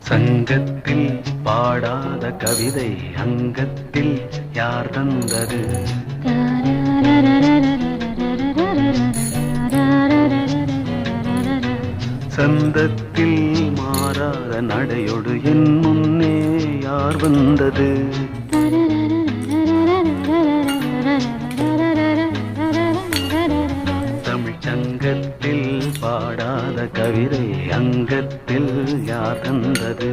சங்கத்தில் பாடாத கவிதை அங்கத்தில் யார் தந்தது? சந்தத்தில் மாறாத நடையொடு என் முன்னே யார் வந்தது? தமிழ் சங்கத்தில் பாடாத கவிதை அங்கத்தில் யார் தந்தது?